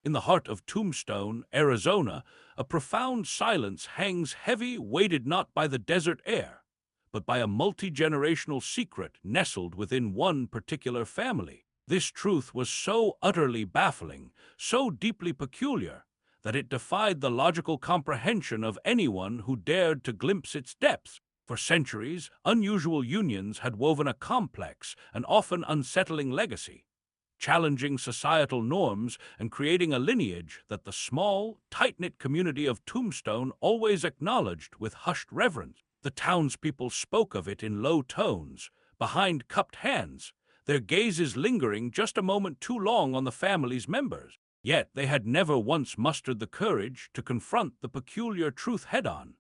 In the heart of Tombstone, Arizona, a profound silence hangs heavy, weighted not by the desert air, but by a multi-generational secret nestled within one particular family. This truth was so utterly baffling, so deeply peculiar, that it defied the logical comprehension of anyone who dared to glimpse its depths. For centuries, unusual unions had woven a complex and often unsettling legacy, challenging societal norms and creating a lineage that the small, tight-knit community of Tombstone always acknowledged with hushed reverence. The townspeople spoke of it in low tones, behind cupped hands, their gazes lingering just a moment too long on the family's members. Yet they had never once mustered the courage to confront the peculiar truth head-on.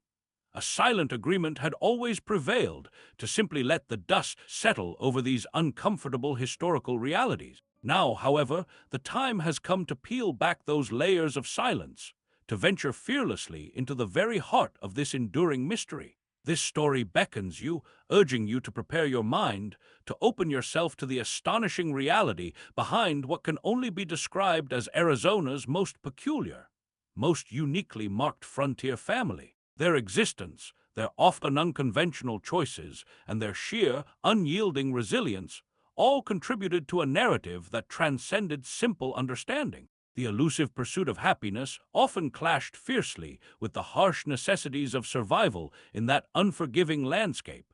A silent agreement had always prevailed to simply let the dust settle over these uncomfortable historical realities. Now, however, the time has come to peel back those layers of silence, to venture fearlessly into the very heart of this enduring mystery. This story beckons you, urging you to prepare your mind, to open yourself to the astonishing reality behind what can only be described as Arizona's most peculiar, most uniquely marked frontier family. Their existence, their often unconventional choices, and their sheer, unyielding resilience all contributed to a narrative that transcended simple understanding. The elusive pursuit of happiness often clashed fiercely with the harsh necessities of survival in that unforgiving landscape,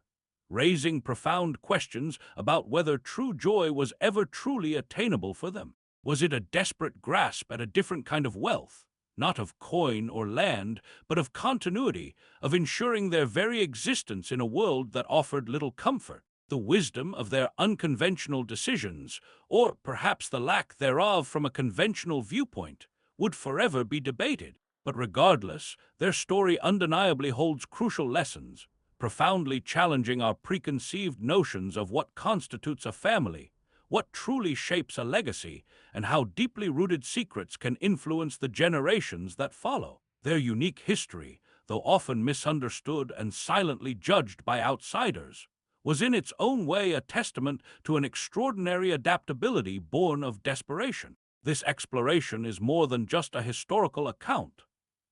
raising profound questions about whether true joy was ever truly attainable for them. Was it a desperate grasp at a different kind of wealth, not of coin or land, but of continuity, of ensuring their very existence in a world that offered little comfort? The wisdom of their unconventional decisions, or perhaps the lack thereof from a conventional viewpoint, would forever be debated. But regardless, their story undeniably holds crucial lessons, profoundly challenging our preconceived notions of what constitutes a family, what truly shapes a legacy, and how deeply rooted secrets can influence the generations that follow. Their unique history, though often misunderstood and silently judged by outsiders, was in its own way a testament to an extraordinary adaptability born of desperation. This exploration is more than just a historical account.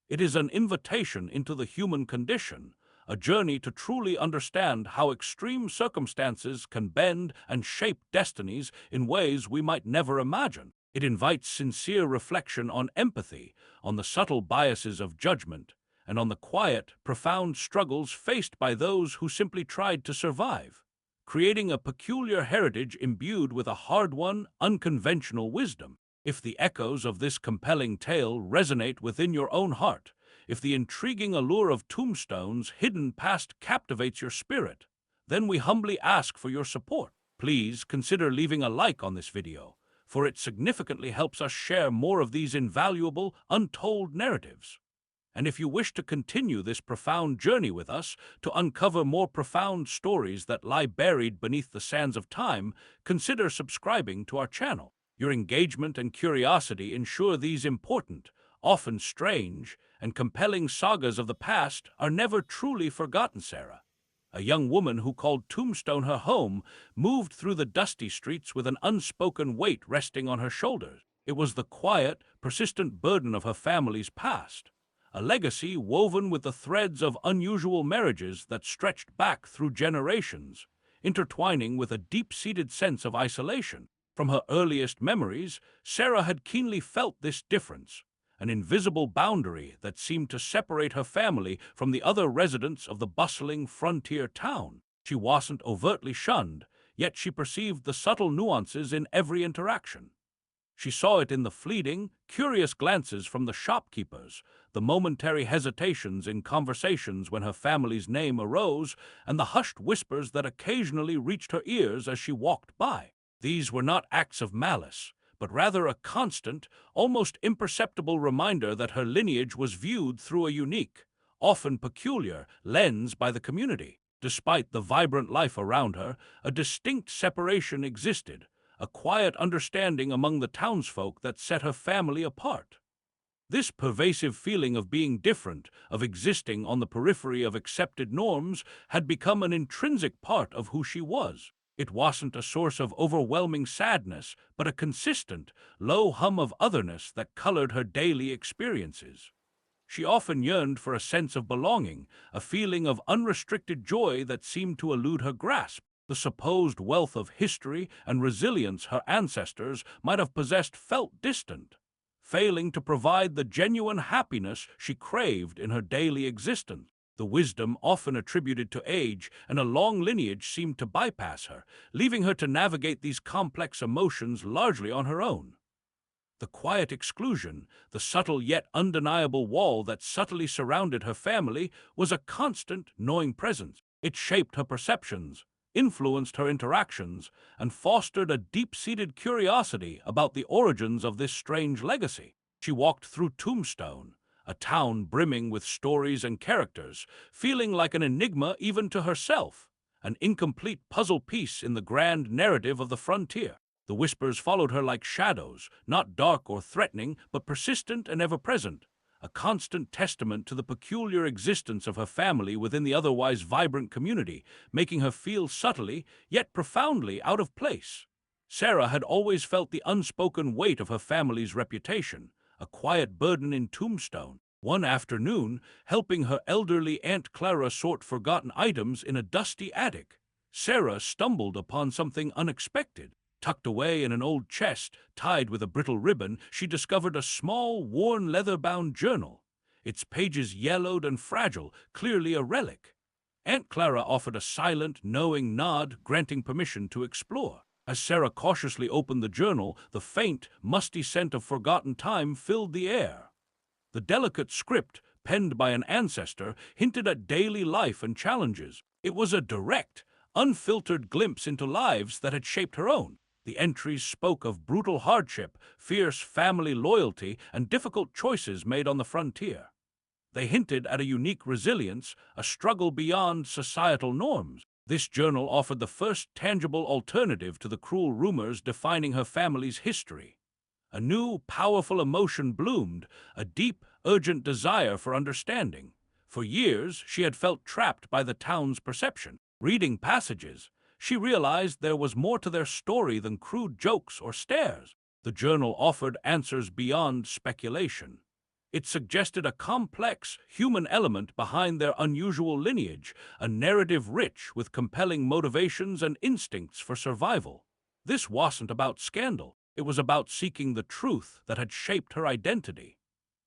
It is an invitation into the human condition, a journey to truly understand how extreme circumstances can bend and shape destinies in ways we might never imagine. It invites sincere reflection on empathy, on the subtle biases of judgment, and on the quiet, profound struggles faced by those who simply tried to survive, creating a peculiar heritage imbued with a hard-won, unconventional wisdom. If the echoes of this compelling tale resonate within your own heart, if the intriguing allure of Tombstone's hidden past captivates your spirit, then we humbly ask for your support. Please consider leaving a like on this video, for it significantly helps us share more of these invaluable, untold narratives. And if you wish to continue this profound journey with us, to uncover more profound stories that lie buried beneath the sands of time, consider subscribing to our channel. Your engagement and curiosity ensure these important, often strange, and compelling sagas of the past are never truly forgotten. Sarah, a young woman who called Tombstone her home, moved through the dusty streets with an unspoken weight resting on her shoulders. It was the quiet, persistent burden of her family's past, a legacy woven with the threads of unusual marriages that stretched back through generations, intertwining with a deep-seated sense of isolation. From her earliest memories, Sarah had keenly felt this difference, an invisible boundary that seemed to separate her family from the other residents of the bustling frontier town. She wasn't overtly shunned, yet she perceived the subtle nuances in every interaction. She saw it in the fleeting, curious glances from the shopkeepers, the momentary hesitations in conversations when her family's name arose, and the hushed whispers that occasionally reached her ears as she walked by. These were not acts of malice, but rather a constant, almost imperceptible reminder that her lineage was viewed through a unique, often peculiar, lens by the community. Despite the vibrant life around her, a distinct separation existed, a quiet understanding among the townsfolk that set her family apart. This pervasive feeling of being different, of existing on the periphery of accepted norms, had become an intrinsic part of who she was. It wasn't a source of overwhelming sadness, but a consistent, low hum of otherness that colored her daily experiences. She often yearned for a sense of belonging, a feeling of unrestricted joy that seemed to elude her grasp. The supposed wealth of history and resilience her ancestors might have possessed felt distant, failing to provide the genuine happiness she craved in her daily existence. The wisdom often attributed to age and a long lineage seemed to bypass her, leaving her to navigate these complex emotions largely on her own. The quiet exclusion, the subtle yet undeniable wall that subtly surrounded her family, was a constant, gnawing presence. It shaped her perceptions, influenced her interactions, and fostered a deep-seated curiosity about the origins of this strange legacy. She walked through Tombstone, a town brimming with stories and characters, feeling like an enigma even to herself, an incomplete puzzle piece in the grand narrative of the frontier. The whispers followed her like shadows, not dark or threatening, but persistent and ever-present, a constant testament to the peculiar existence of her family within the otherwise vibrant community, making her feel subtly, yet profoundly out of place. Sarah had always felt the unspoken weight of her family's reputation, a quiet burden in Tombstone. One afternoon, helping her elderly Aunt Clara sort forgotten items in a dusty attic, Sarah stumbled upon something unexpected. Tucked away in an old chest, tied with a brittle ribbon, she discovered a small, worn leather-bound journal, its pages yellowed and fragile, clearly a relic. Aunt Clara offered a silent, knowing nod, granting permission to explore. As Sarah cautiously opened the journal, the faint, musty scent of forgotten time filled the air. The delicate script, penned by an ancestor, hinted at daily life and challenges. It was a direct, unfiltered glimpse into lives that had shaped her own. The entries spoke of brutal hardship, fierce family loyalty, and difficult choices made on the frontier. They hinted at a unique resilience, a struggle beyond societal norms. This journal offered the first tangible alternative to the cruel rumors defining her family's history. A new, powerful emotion bloomed, a deep, urgent desire for understanding. For years, she had felt trapped by the town's perception. Reading passages, she realized there was more to their story than crude jokes or stares. The journal offered answers beyond speculation. It suggested a complex, human element behind their unusual lineage, a narrative rich with compelling motivations and instincts for survival. This wasn't about scandal. It was about seeking the truth that had shaped her identity.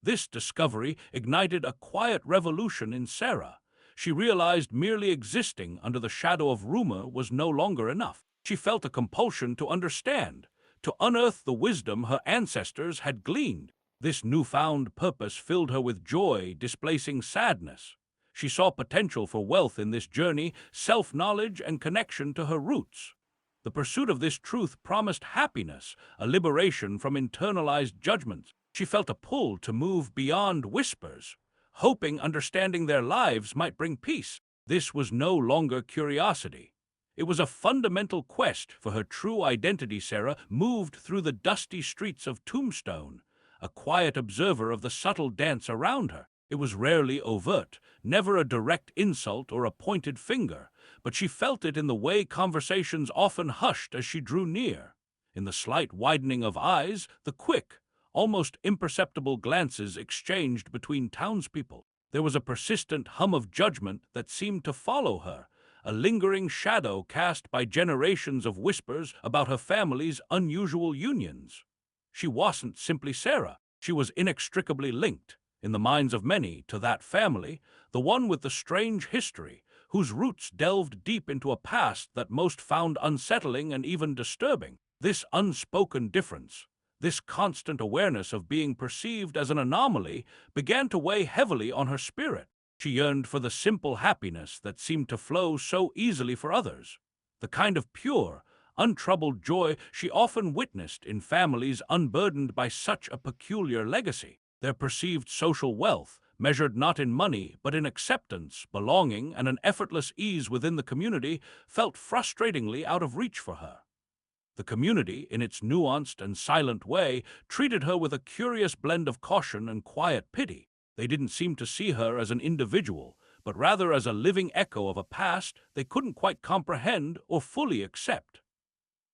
This discovery ignited a quiet revolution in Sarah. She realized merely existing under the shadow of rumor was no longer enough. She felt a compulsion to understand, to unearth the wisdom her ancestors had gleaned. This newfound purpose filled her with joy, displacing sadness. She saw potential for wealth in this journey, self-knowledge, and connection to her roots. The pursuit of this truth promised happiness, a liberation from internalized judgments. She felt a pull to move beyond whispers, hoping understanding their lives might bring peace. This was no longer curiosity. It was a fundamental quest for her true identity. Sarah moved through the dusty streets of Tombstone, a quiet observer of the subtle dance around her. It was rarely overt, never a direct insult or a pointed finger, but she felt it in the way conversations often hushed as she drew near, in the slight widening of eyes, the quick, almost imperceptible glances exchanged between townspeople. There was a persistent hum of judgment that seemed to follow her, a lingering shadow cast by generations of whispers about her family's unusual unions. She wasn't simply Sarah. She was inextricably linked, in the minds of many, to that family, the one with the strange history, whose roots delved deep into a past that most found unsettling and even disturbing. This unspoken difference, this constant awareness of being perceived as an anomaly, began to weigh heavily on her spirit. She yearned for the simple happiness that seemed to flow so easily for others, the kind of pure, untroubled joy she often witnessed in families unburdened by such a peculiar legacy. Their perceived social wealth, measured not in money but in acceptance, belonging, and an effortless ease within the community, felt frustratingly out of reach for her. The community, in its nuanced and silent way, treated her with a curious blend of caution and quiet pity. They didn't seem to see her as an individual, but rather as a living echo of a past they couldn't quite comprehend or fully accept.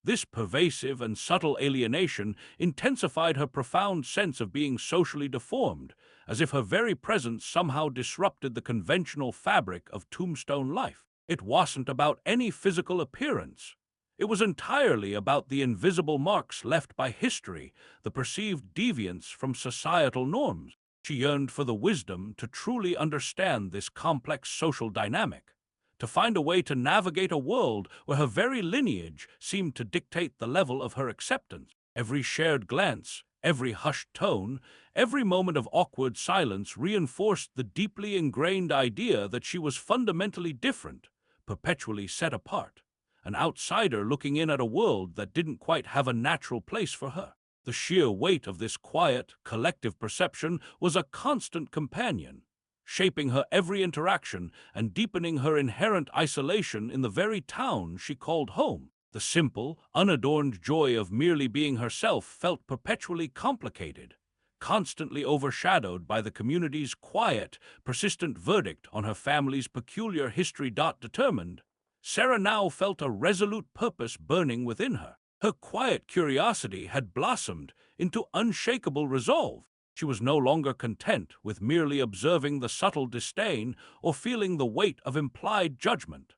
This pervasive and subtle alienation intensified her profound sense of being socially deformed, as if her very presence somehow disrupted the conventional fabric of Tombstone life. It wasn't about any physical appearance. It was entirely about the invisible marks left by history, the perceived deviance from societal norms. She yearned for the wisdom to truly understand this complex social dynamic, to find a way to navigate a world where her very lineage seemed to dictate the level of her acceptance. Every shared glance, every hushed tone, every moment of awkward silence reinforced the deeply ingrained idea that she was fundamentally different, perpetually set apart, an outsider looking in at a world that didn't quite have a natural place for her. The sheer weight of this quiet, collective perception was a constant companion, shaping her every interaction and deepening her inherent isolation in the very town she called home. The simple, unadorned joy of merely being herself felt perpetually complicated, constantly overshadowed by the community's quiet, persistent verdict on her family's peculiar history. Determined, Sarah now felt a resolute purpose burning within her. Her quiet curiosity had blossomed into unshakable resolve. She was no longer content with merely observing the subtle disdain or feeling the weight of implied judgment.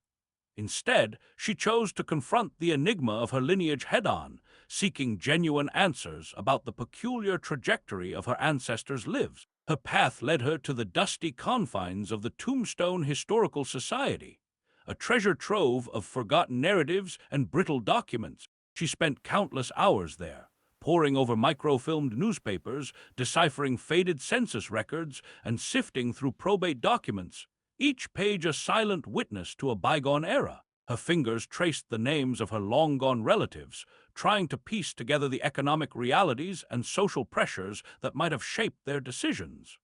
Instead, she chose to confront the enigma of her lineage head-on, seeking genuine answers about the peculiar trajectory of her ancestors' lives. Her path led her to the dusty confines of the Tombstone Historical Society, a treasure trove of forgotten narratives and brittle documents. She spent countless hours there, poring over microfilmed newspapers, deciphering faded census records, and sifting through probate documents, each page a silent witness to a bygone era. Her fingers traced the names of her long-gone relatives, trying to piece together the economic realities and social pressures that might have shaped their decisions.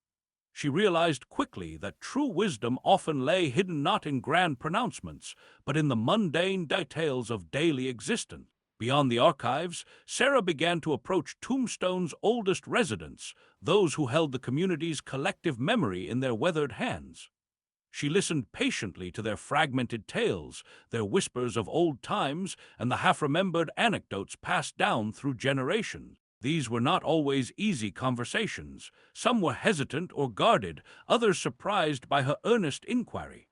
She realized quickly that true wisdom often lay hidden not in grand pronouncements, but in the mundane details of daily existence. Beyond the archives, Sarah began to approach Tombstone's oldest residents, those who held the community's collective memory in their weathered hands. She listened patiently to their fragmented tales, their whispers of old times, and the half-remembered anecdotes passed down through generations. These were not always easy conversations. Some were hesitant or guarded, others surprised by her earnest inquiry.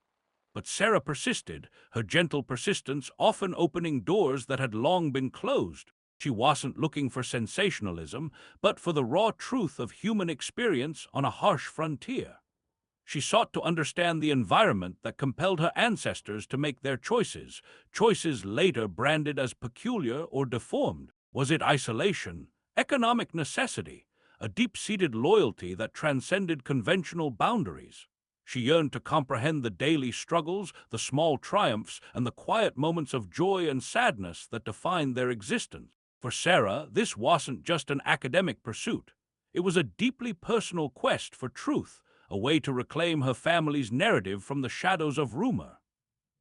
But Sarah persisted, her gentle persistence often opening doors that had long been closed. She wasn't looking for sensationalism, but for the raw truth of human experience on a harsh frontier. She sought to understand the environment that compelled her ancestors to make their choices, choices later branded as peculiar or deformed. Was it isolation, economic necessity, a deep-seated loyalty that transcended conventional boundaries? She yearned to comprehend the daily struggles, the small triumphs, and the quiet moments of joy and sadness that defined their existence. For Sarah, this wasn't just an academic pursuit. It was a deeply personal quest for truth, a way to reclaim her family's narrative from the shadows of rumor.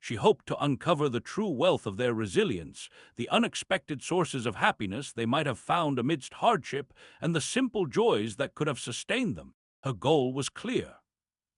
She hoped to uncover the true wealth of their resilience, the unexpected sources of happiness they might have found amidst hardship, and the simple joys that could have sustained them. Her goal was clear: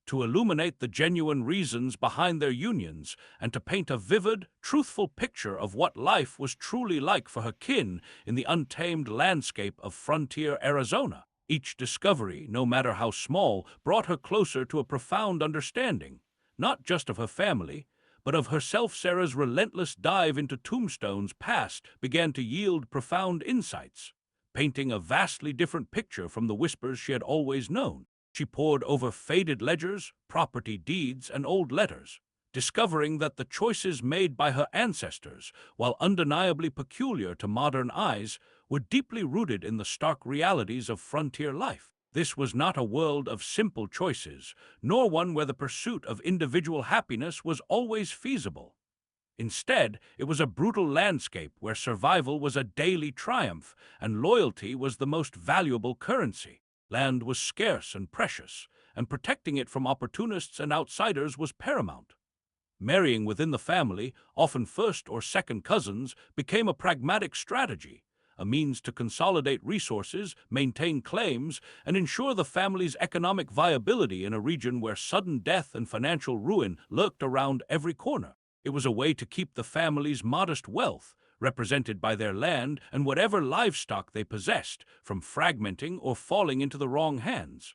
to illuminate the genuine reasons behind their unions, and to paint a vivid, truthful picture of what life was truly like for her kin in the untamed landscape of frontier Arizona. Each discovery, no matter how small, brought her closer to a profound understanding, not just of her family, but of herself. Sarah's relentless dive into Tombstone's past began to yield profound insights, painting a vastly different picture from the whispers she had always known. She pored over faded ledgers, property deeds, and old letters, discovering that the choices made by her ancestors, while undeniably peculiar to modern eyes, were deeply rooted in the stark realities of frontier life. This was not a world of simple choices, nor one where the pursuit of individual happiness was always feasible. Instead, it was a brutal landscape where survival was a daily triumph and loyalty was the most valuable currency. Land was scarce and precious, and protecting it from opportunists and outsiders was paramount. Marrying within the family, often first or second cousins, became a pragmatic strategy, a means to consolidate resources, maintain claims, and ensure the family's economic viability in a region where sudden death and financial ruin lurked around every corner. It was a way to keep the family's modest wealth, represented by their land and whatever livestock they possessed, from fragmenting or falling into the wrong hands.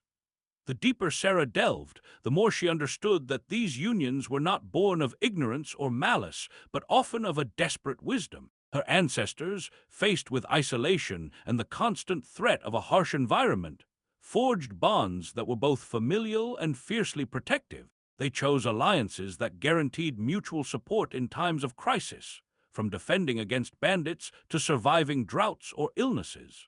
The deeper Sarah delved, the more she understood that these unions were not born of ignorance or malice, but often of a desperate wisdom. Her ancestors, faced with isolation and the constant threat of a harsh environment, forged bonds that were both familial and fiercely protective. They chose alliances that guaranteed mutual support in times of crisis, from defending against bandits to surviving droughts or illnesses.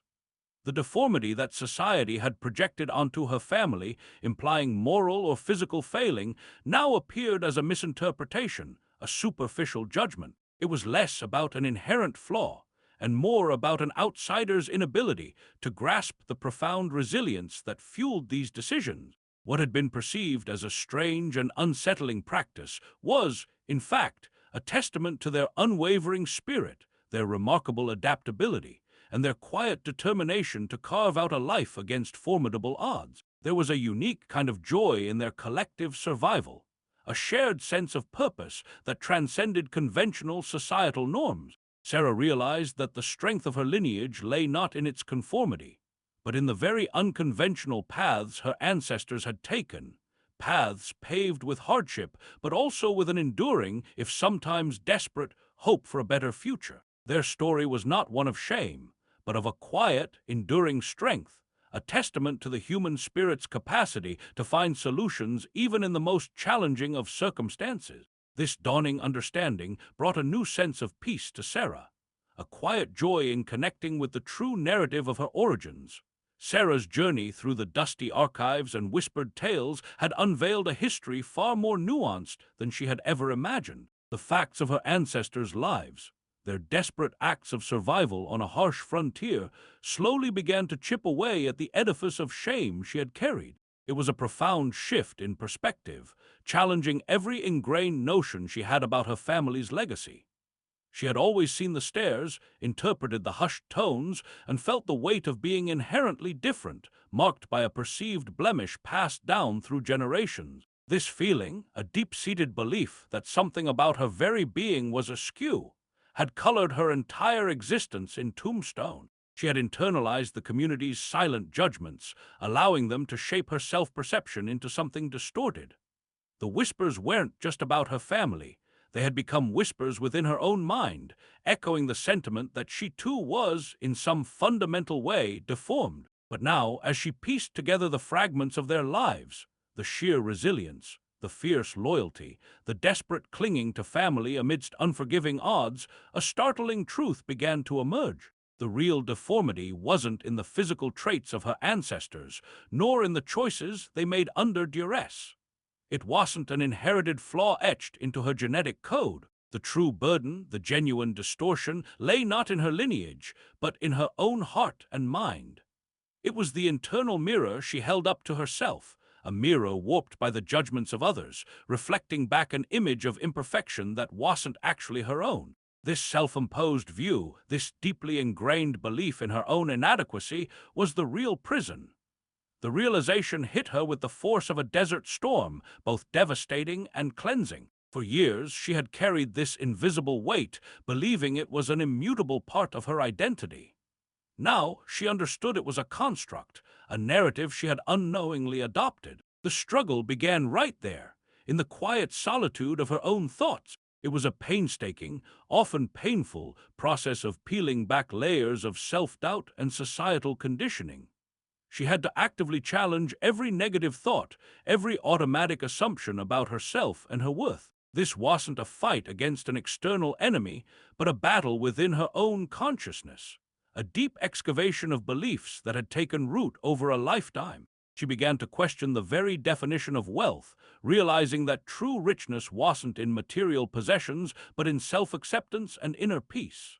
The deformity that society had projected onto her family, implying moral or physical failing, now appeared as a misinterpretation, a superficial judgment. It was less about an inherent flaw and more about an outsider's inability to grasp the profound resilience that fueled these decisions. What had been perceived as a strange and unsettling practice was, in fact, a testament to their unwavering spirit, their remarkable adaptability, and their quiet determination to carve out a life against formidable odds. There was a unique kind of joy in their collective survival, a shared sense of purpose that transcended conventional societal norms. Sarah realized that the strength of her lineage lay not in its conformity, but in the very unconventional paths her ancestors had taken, paths paved with hardship, but also with an enduring, if sometimes desperate, hope for a better future. Their story was not one of shame, but of a quiet, enduring strength, a testament to the human spirit's capacity to find solutions even in the most challenging of circumstances. This dawning understanding brought a new sense of peace to Sarah, a quiet joy in connecting with the true narrative of her origins. Sarah's journey through the dusty archives and whispered tales had unveiled a history far more nuanced than she had ever imagined. The facts of her ancestors' lives, their desperate acts of survival on a harsh frontier, slowly began to chip away at the edifice of shame she had carried. It was a profound shift in perspective, challenging every ingrained notion she had about her family's legacy. She had always seen the stairs, interpreted the hushed tones, and felt the weight of being inherently different, marked by a perceived blemish passed down through generations. This feeling, a deep-seated belief that something about her very being was askew, had colored her entire existence in Tombstone. She had internalized the community's silent judgments, allowing them to shape her self-perception into something distorted. The whispers weren't just about her family. They had become whispers within her own mind, echoing the sentiment that she too was, in some fundamental way, deformed. But now, as she pieced together the fragments of their lives, the sheer resilience, the fierce loyalty, the desperate clinging to family amidst unforgiving odds, a startling truth began to emerge. The real deformity wasn't in the physical traits of her ancestors, nor in the choices they made under duress. It wasn't an inherited flaw etched into her genetic code. The true burden, the genuine distortion, lay not in her lineage, but in her own heart and mind. It was the internal mirror she held up to herself, a mirror warped by the judgments of others, reflecting back an image of imperfection that wasn't actually her own. This self-imposed view, this deeply ingrained belief in her own inadequacy, was the real prison. The realization hit her with the force of a desert storm, both devastating and cleansing. For years, she had carried this invisible weight, believing it was an immutable part of her identity. Now, she understood it was a construct, a narrative she had unknowingly adopted. The struggle began right there, in the quiet solitude of her own thoughts. It was a painstaking, often painful, process of peeling back layers of self-doubt and societal conditioning. She had to actively challenge every negative thought, every automatic assumption about herself and her worth. This wasn't a fight against an external enemy, but a battle within her own consciousness, a deep excavation of beliefs that had taken root over a lifetime. She began to question the very definition of wealth, realizing that true richness wasn't in material possessions, but in self-acceptance and inner peace.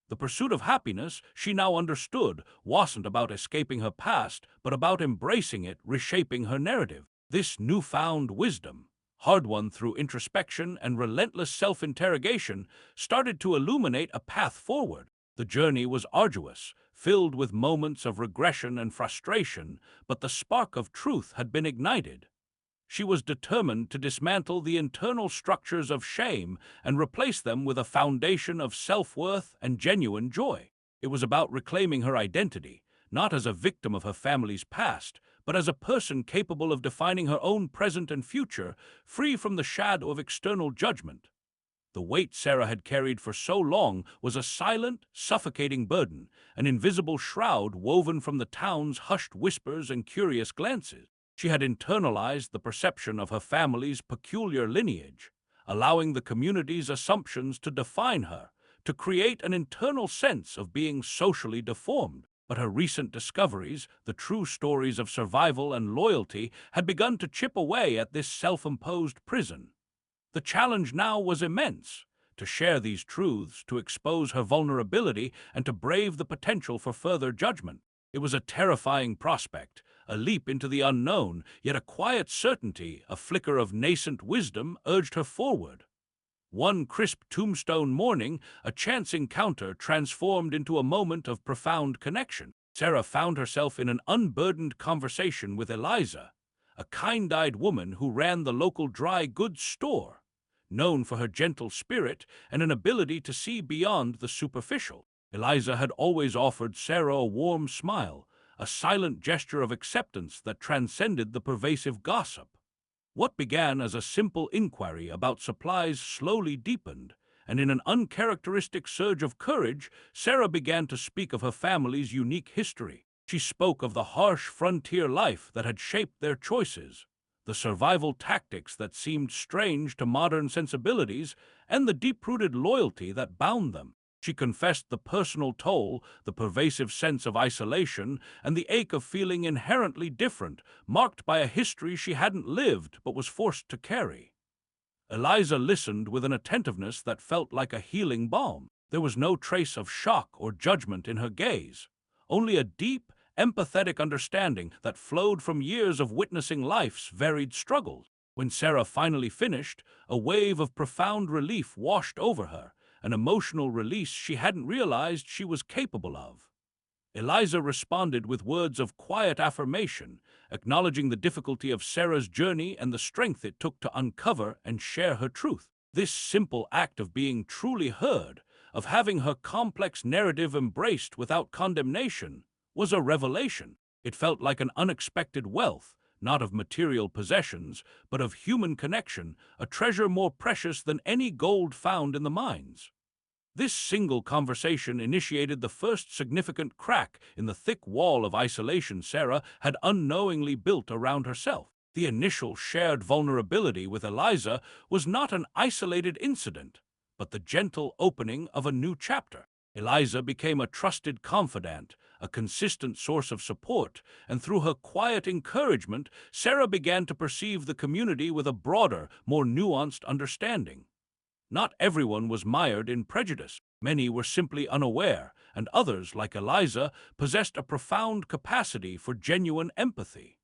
The pursuit of happiness, she now understood, wasn't about escaping her past, but about embracing it, reshaping her narrative. This newfound wisdom, hard-won through introspection and relentless self-interrogation, started to illuminate a path forward. The journey was arduous, filled with moments of regression and frustration, but the spark of truth had been ignited. She was determined to dismantle the internal structures of shame and replace them with a foundation of self-worth and genuine joy. It was about reclaiming her identity, not as a victim of her family's past, but as a person capable of defining her own present and future, free from the shadow of external judgment. The weight Sarah had carried for so long was a silent, suffocating burden, an invisible shroud woven from the town's hushed whispers and curious glances. She had internalized the perception of her family's peculiar lineage, allowing the community's assumptions to define her, to create an internal sense of being socially deformed. But her recent discoveries, the true stories of survival and loyalty, had begun to chip away at this self-imposed prison. The challenge now was immense: to share these truths, to expose her vulnerability, and to brave the potential for further judgment. It was a terrifying prospect, a leap into the unknown, yet a quiet certainty, a flicker of nascent wisdom, urged her forward. One crisp Tombstone morning, a chance encounter transformed into a moment of profound connection. Sarah found herself in an unburdened conversation with Eliza, a kind-eyed woman who ran the local dry goods store, known for her gentle spirit and an ability to see beyond the superficial. Eliza had always offered Sarah a warm smile, a silent gesture of acceptance that transcended the pervasive gossip. What began as a simple inquiry about supplies slowly deepened, and in an uncharacteristic surge of courage, Sarah began to speak of her family's unique history. She spoke of the harsh frontier life that had shaped their choices, the survival tactics that seemed strange to modern sensibilities, and the deep-rooted loyalty that bound them. She confessed the personal toll, the pervasive sense of isolation, and the ache of feeling inherently different, marked by a history she hadn't lived but was forced to carry. Eliza listened with an attentiveness that felt like a healing balm. There was no trace of shock or judgment in her gaze, only a deep, empathetic understanding that flowed from years of witnessing life's varied struggles. When Sarah finally finished, a wave of profound relief washed over her, an emotional release she hadn't realized she was capable of. Eliza responded with words of quiet affirmation, acknowledging the difficulty of Sarah's journey and the strength it took to uncover and share her truth. This simple act of being truly heard, of having her complex narrative embraced without condemnation, was a revelation. It felt like an unexpected wealth, not of material possessions, but of human connection, a treasure more precious than any gold found in the mines. This single conversation initiated the first significant crack in the thick wall of isolation Sarah had unknowingly built around herself. The initial shared vulnerability with Eliza was not an isolated incident, but the gentle opening of a new chapter. Eliza became a trusted confidant, a consistent source of support, and through her quiet encouragement, Sarah began to perceive the community with a broader, more nuanced understanding. Not everyone was mired in prejudice. Many were simply unaware, and others, like Eliza, possessed a profound capacity for genuine empathy.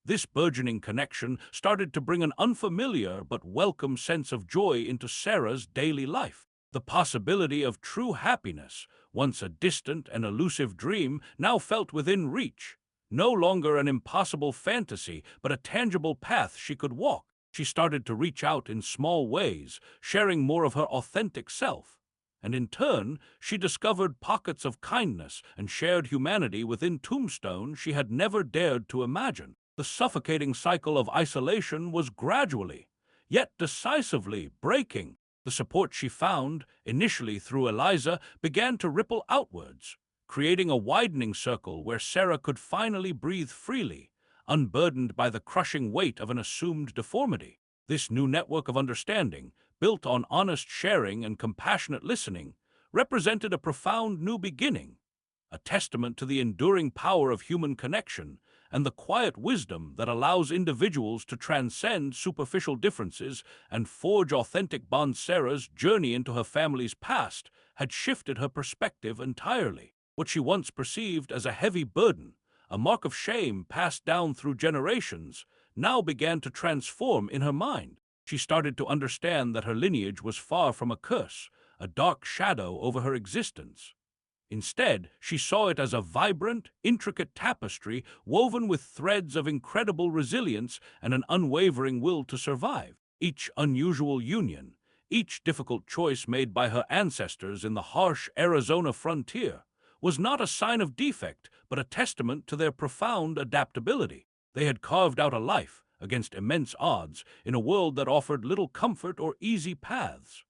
This burgeoning connection started to bring an unfamiliar but welcome sense of joy into Sarah's daily life. The possibility of true happiness, once a distant and elusive dream, now felt within reach. No longer an impossible fantasy, but a tangible path she could walk. She started to reach out in small ways, sharing more of her authentic self. And in turn, she discovered pockets of kindness and shared humanity within Tombstone she had never dared to imagine. The suffocating cycle of isolation was gradually, yet decisively, breaking. The support she found, initially through Eliza, began to ripple outwards, creating a widening circle where Sarah could finally breathe freely, unburdened by the crushing weight of an assumed deformity. This new network of understanding, built on honest sharing and compassionate listening, represented a profound new beginning, a testament to the enduring power of human connection and the quiet wisdom that allows individuals to transcend superficial differences and forge authentic bonds. Sarah's journey into her family's past had shifted her perspective entirely. What she once perceived as a heavy burden, a mark of shame passed down through generations, now began to transform in her mind. She started to understand that her lineage was far from a curse, a dark shadow over her existence. Instead, she saw it as a vibrant, intricate tapestry woven with threads of incredible resilience and an unwavering will to survive. Each unusual union, each difficult choice made by her ancestors in the harsh Arizona frontier, was not a sign of defect, but a testament to their profound adaptability. They had carved out a life, against immense odds, in a world that offered little comfort or easy paths.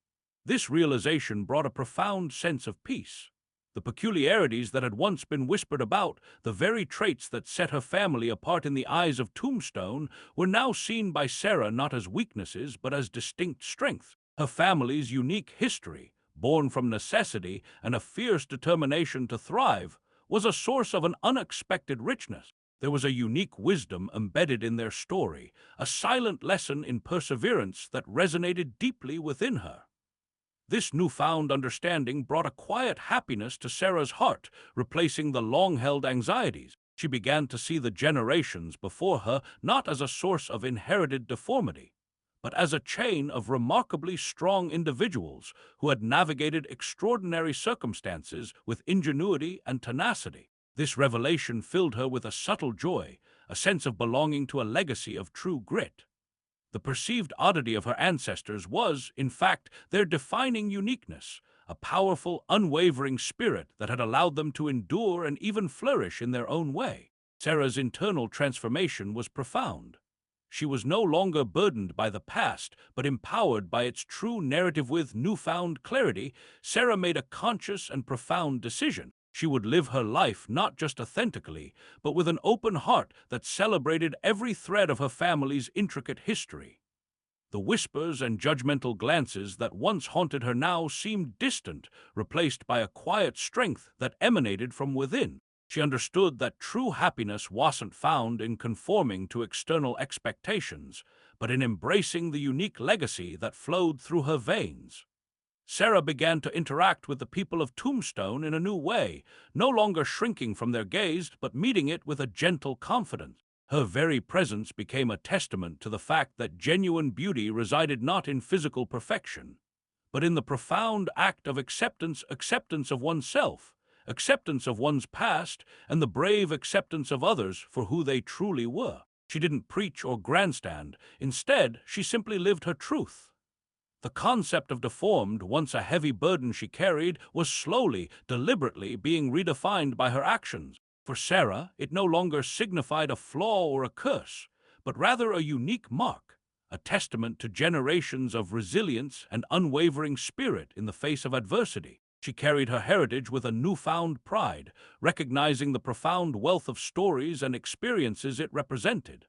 This realization brought a profound sense of peace. The peculiarities that had once been whispered about, the very traits that set her family apart in the eyes of Tombstone, were now seen by Sarah not as weaknesses but as distinct strengths. Her family's unique history, born from necessity and a fierce determination to thrive, was a source of an unexpected richness. There was a unique wisdom embedded in their story, a silent lesson in perseverance that resonated deeply within her. This newfound understanding brought a quiet happiness to Sarah's heart, replacing the long-held anxieties. She began to see the generations before her not as a source of inherited deformity, but as a chain of remarkably strong individuals who had navigated extraordinary circumstances with ingenuity and tenacity. This revelation filled her with a subtle joy, a sense of belonging to a legacy of true grit. The perceived oddity of her ancestors was, in fact, their defining uniqueness, a powerful, unwavering spirit that had allowed them to endure and even flourish in their own way. Sarah's internal transformation was profound. She was no longer burdened by the past, but empowered by its true narrative. With newfound clarity, Sarah made a conscious and profound decision. She would live her life not just authentically, but with an open heart that celebrated every thread of her family's intricate history. The whispers and judgmental glances that once haunted her now seemed distant, replaced by a quiet strength that emanated from within. She understood that true happiness wasn't found in conforming to external expectations, but in embracing the unique legacy that flowed through her veins. Sarah began to interact with the people of Tombstone in a new way, no longer shrinking from their gaze, but meeting it with a gentle confidence. Her very presence became a testament to the fact that genuine beauty resided not in physical perfection, but in the profound act of acceptance of oneself, acceptance of one's past, and the brave acceptance of others for who they truly were. She didn't preach or grandstand. Instead, she simply lived her truth. The concept of deformed, once a heavy burden she carried, was slowly, deliberately being redefined by her actions. For Sarah, it no longer signified a flaw or a curse, but rather a unique mark, a testament to generations of resilience and unwavering spirit in the face of adversity. She carried her heritage with a newfound pride, recognizing the profound wealth of stories and experiences it represented.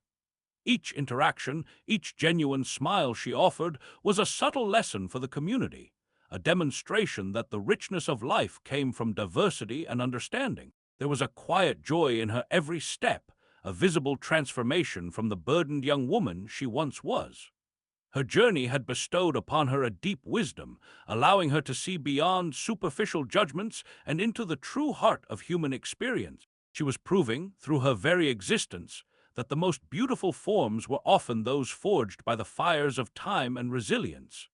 Each interaction, each genuine smile she offered, was a subtle lesson for the community, a demonstration that the richness of life came from diversity and understanding. There was a quiet joy in her every step, a visible transformation from the burdened young woman she once was. Her journey had bestowed upon her a deep wisdom, allowing her to see beyond superficial judgments and into the true heart of human experience. She was proving, through her very existence, that the most beautiful forms were often those forged by the fires of time and resilience,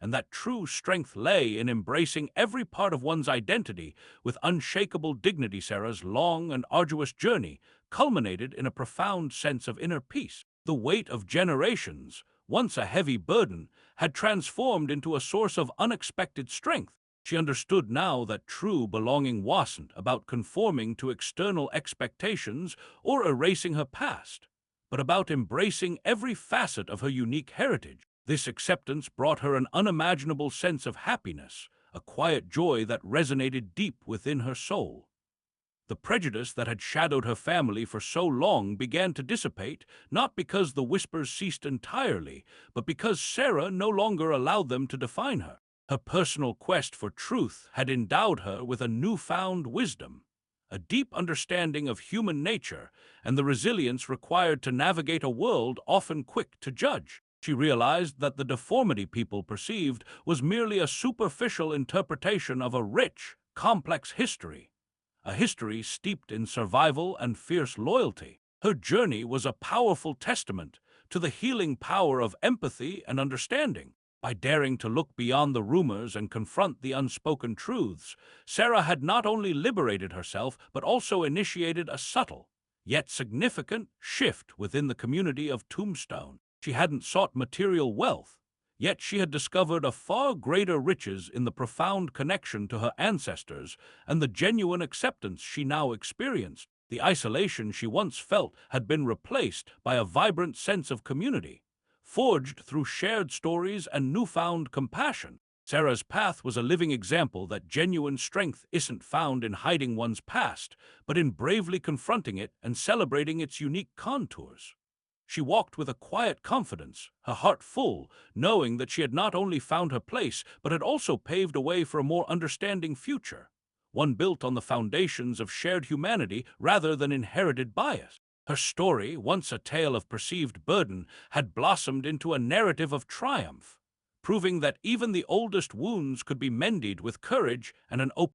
and that true strength lay in embracing every part of one's identity with unshakable dignity. Sarah's long and arduous journey culminated in a profound sense of inner peace. The weight of generations, once a heavy burden, had transformed into a source of unexpected strength. She understood now that true belonging wasn't about conforming to external expectations or erasing her past, but about embracing every facet of her unique heritage. This acceptance brought her an unimaginable sense of happiness, a quiet joy that resonated deep within her soul. The prejudice that had shadowed her family for so long began to dissipate, not because the whispers ceased entirely, but because Sarah no longer allowed them to define her. Her personal quest for truth had endowed her with a newfound wisdom, a deep understanding of human nature, and the resilience required to navigate a world often quick to judge. She realized that the deformity people perceived was merely a superficial interpretation of a rich, complex history, a history steeped in survival and fierce loyalty. Her journey was a powerful testament to the healing power of empathy and understanding. By daring to look beyond the rumors and confront the unspoken truths, Sarah had not only liberated herself, but also initiated a subtle, yet significant, shift within the community of Tombstone. She hadn't sought material wealth, yet she had discovered a far greater riches in the profound connection to her ancestors and the genuine acceptance she now experienced. The isolation she once felt had been replaced by a vibrant sense of community, forged through shared stories and newfound compassion. Sarah's path was a living example that genuine strength isn't found in hiding one's past, but in bravely confronting it and celebrating its unique contours. She walked with a quiet confidence, her heart full, knowing that she had not only found her place, but had also paved a way for a more understanding future, one built on the foundations of shared humanity rather than inherited bias. Her story, once a tale of perceived burden, had blossomed into a narrative of triumph, proving that even the oldest wounds could be mended with courage and an open